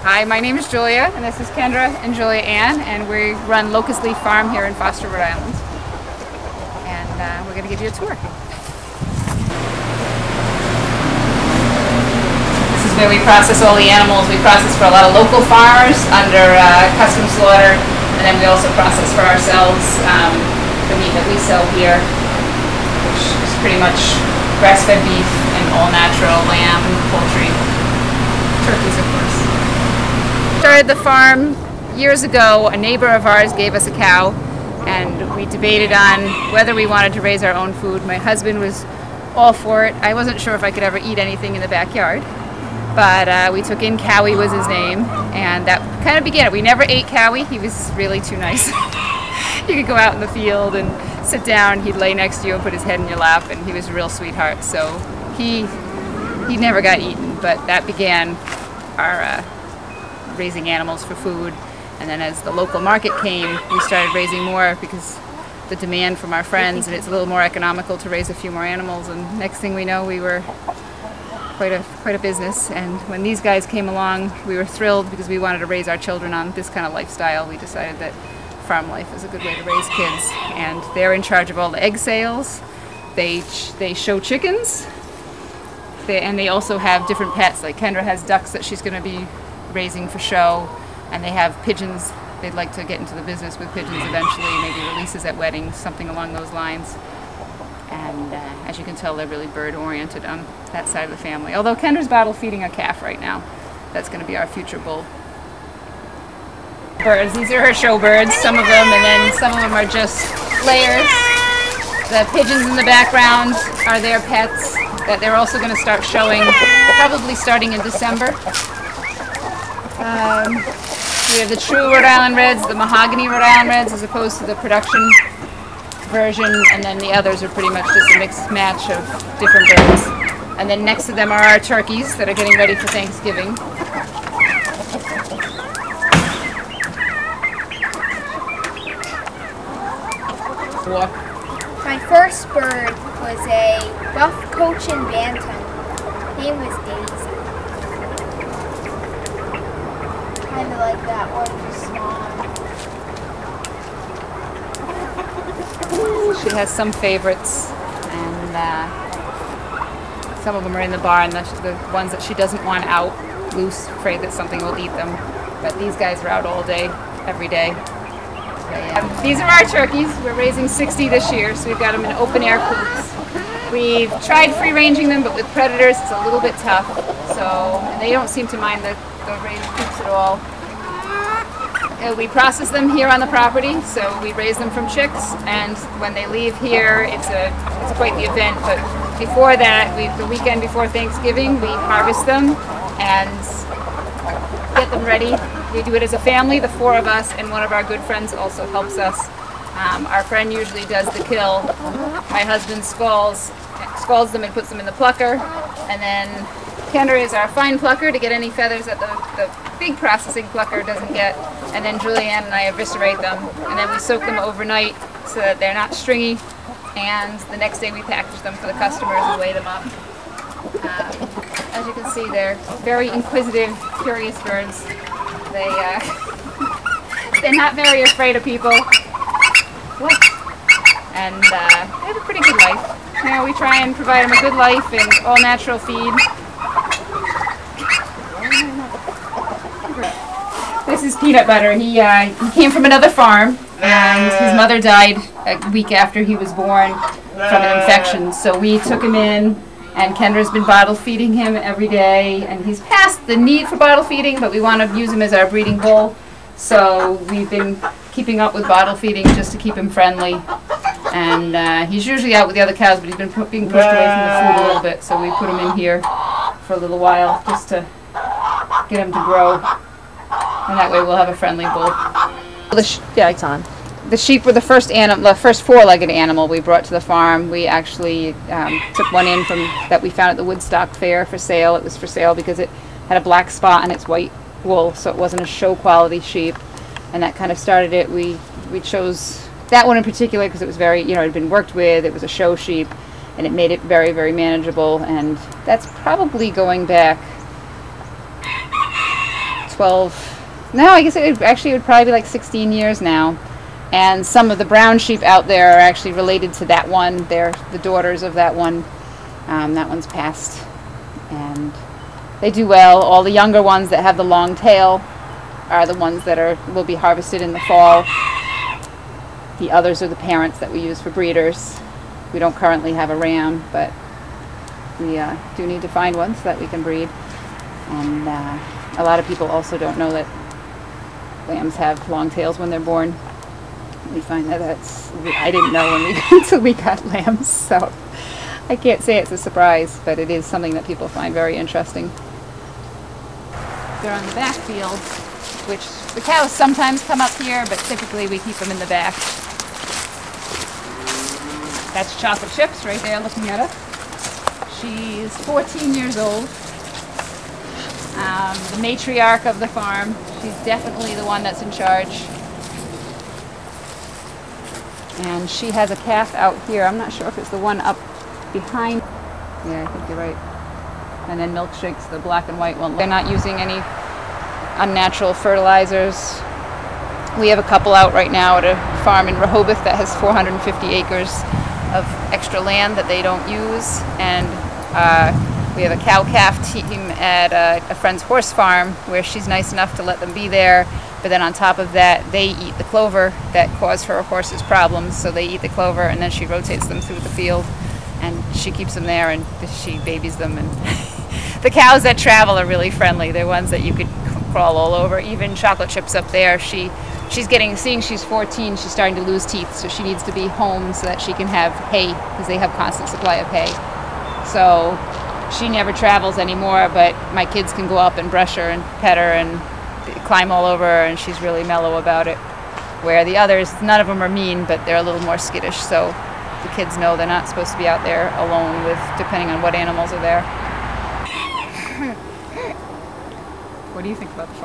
Hi, my name is Julia, and this is Kendra and Julia Ann, and we run Locust Leaf Farm here in Foster, Rhode Island. And we're going to give you a tour. This is where we process all the animals. We process for a lot of local farmers under custom slaughter, and then we also process for ourselves the meat that we sell here, which is pretty much grass-fed beef and all-natural lamb, poultry, turkeys, of course. Started the farm years ago. A neighbor of ours gave us a cow, and we debated on whether we wanted to raise our own food. My husband was all for it. I wasn't sure if I could ever eat anything in the backyard, but we took in Cowie was his name, and that kind of began it. We never ate Cowie. He was really too nice. You could go out in the field and sit down, he'd lay next to you and put his head in your lap, and he was a real sweetheart. So he never got eaten, but that began our raising animals for food. And then as the local market came, we started raising more because the demand from our friends, and it's a little more economical to raise a few more animals. And next thing we know, we were quite a business. And when these guys came along, we were thrilled because we wanted to raise our children on this kind of lifestyle. We decided that farm life is a good way to raise kids, and they're in charge of all the egg sales. They show chickens, and they also have different pets. Like Kendra has ducks that she's going to be raising for show, and they have pigeons. They'd like to get into the business with pigeons eventually, maybe releases at weddings, something along those lines. And as you can tell, they're really bird oriented on that side of the family. Although Kendra's bottle feeding a calf right now. That's going to be our future bull. Birds, these are her show birds, some of them, and then some of them are just layers. The pigeons in the background are their pets that they're also going to start showing, probably starting in December. We have the true Rhode Island Reds, the mahogany Rhode Island Reds, as opposed to the production version, and then the others are pretty much just a mixed match of different birds. And then next to them are our turkeys that are getting ready for Thanksgiving. My first bird was a buff Cochin Bantam. His name was Daisy. Kind of like that one, small. She has some favorites, and some of them are in the barn, the ones that she doesn't want out loose, afraid that something will eat them. But these guys are out all day, every day. These are our turkeys. We're raising 60 this year, so we've got them in open air coops. We've tried free ranging them, but with predators it's a little bit tough. And they don't seem to mind the raised coops at all. We process them here on the property, so we raise them from chicks, and when they leave here, it's quite the event. But before that, the weekend before Thanksgiving, we harvest them and get them ready. We do it as a family, the four of us, and one of our good friends also helps us. Our friend usually does the kill. My husband scalds them and puts them in the plucker, and then Kendra is our fine plucker to get any feathers that the big processing plucker doesn't get, and then Julianne and I eviscerate them, and then we soak them overnight so that they're not stringy, and the next day we package them for the customers and weigh them up. As you can see, they're very inquisitive, curious birds. They're not very afraid of people. And they have a pretty good life. You know, we try and provide them a good life and all natural feed. This is Peanut Butter. He came from another farm, and his mother died a week after he was born from an infection. So we took him in, and Kendra's been bottle feeding him every day, and he's past the need for bottle feeding, but we want to use him as our breeding bull. So we've been keeping up with bottle feeding just to keep him friendly. And he's usually out with the other cows, but he's been being pushed away from the food a little bit, so we put him in here for a little while just to get him to grow. And that way we'll have a friendly bull. Yeah, it's on. The sheep were the first four-legged animal we brought to the farm. We actually took one in that we found at the Woodstock Fair for sale. It was for sale because it had a black spot on its white wool, so it wasn't a show quality sheep, and that kind of started it. We chose that one in particular because it was very, it had been worked with. It was a show sheep, and it made it very, very manageable. And that's probably going back 12, no, I guess it would probably be like 16 years now. And some of the brown sheep out there are actually related to that one. They're the daughters of that one. That one's passed. And they do well. All the younger ones that have the long tail are the ones that will be harvested in the fall. The others are the parents that we use for breeders. We don't currently have a ram, but we do need to find one so that we can breed. And a lot of people also don't know that lambs have long tails when they're born. We find that I didn't know when until we got lambs, so I can't say it's a surprise, but it is something that people find very interesting. They're on the back field, which the cows sometimes come up here, but typically we keep them in the back. That's Chocolate Chips right there looking at her. She's 14 years old. The matriarch of the farm. She's definitely the one that's in charge. And she has a calf out here. I'm not sure if it's the one up behind. Yeah, I think you're right. And then Milkshake's the black and white one. They're not using any unnatural fertilizers. We have a couple out right now at a farm in Rehoboth that has 450 acres of extra land that they don't use. And we have a cow-calf team at a friend's horse farm where she's nice enough to let them be there. But then on top of that, they eat the clover that cause her horses problems. So they eat the clover, and then she rotates them through the field, and she keeps them there, and she babies them. And the cows that travel are really friendly. They're ones that you could crawl all over. Even Chocolate Chips up there, seeing she's 14, she's starting to lose teeth, so she needs to be home so that she can have hay, because they have constant supply of hay. So she never travels anymore, but my kids can go up and brush her and pet her and climb all over her, and she's really mellow about it. Where the others, none of them are mean, but they're a little more skittish, so the kids know they're not supposed to be out there alone depending on what animals are there. What do you think about the farm?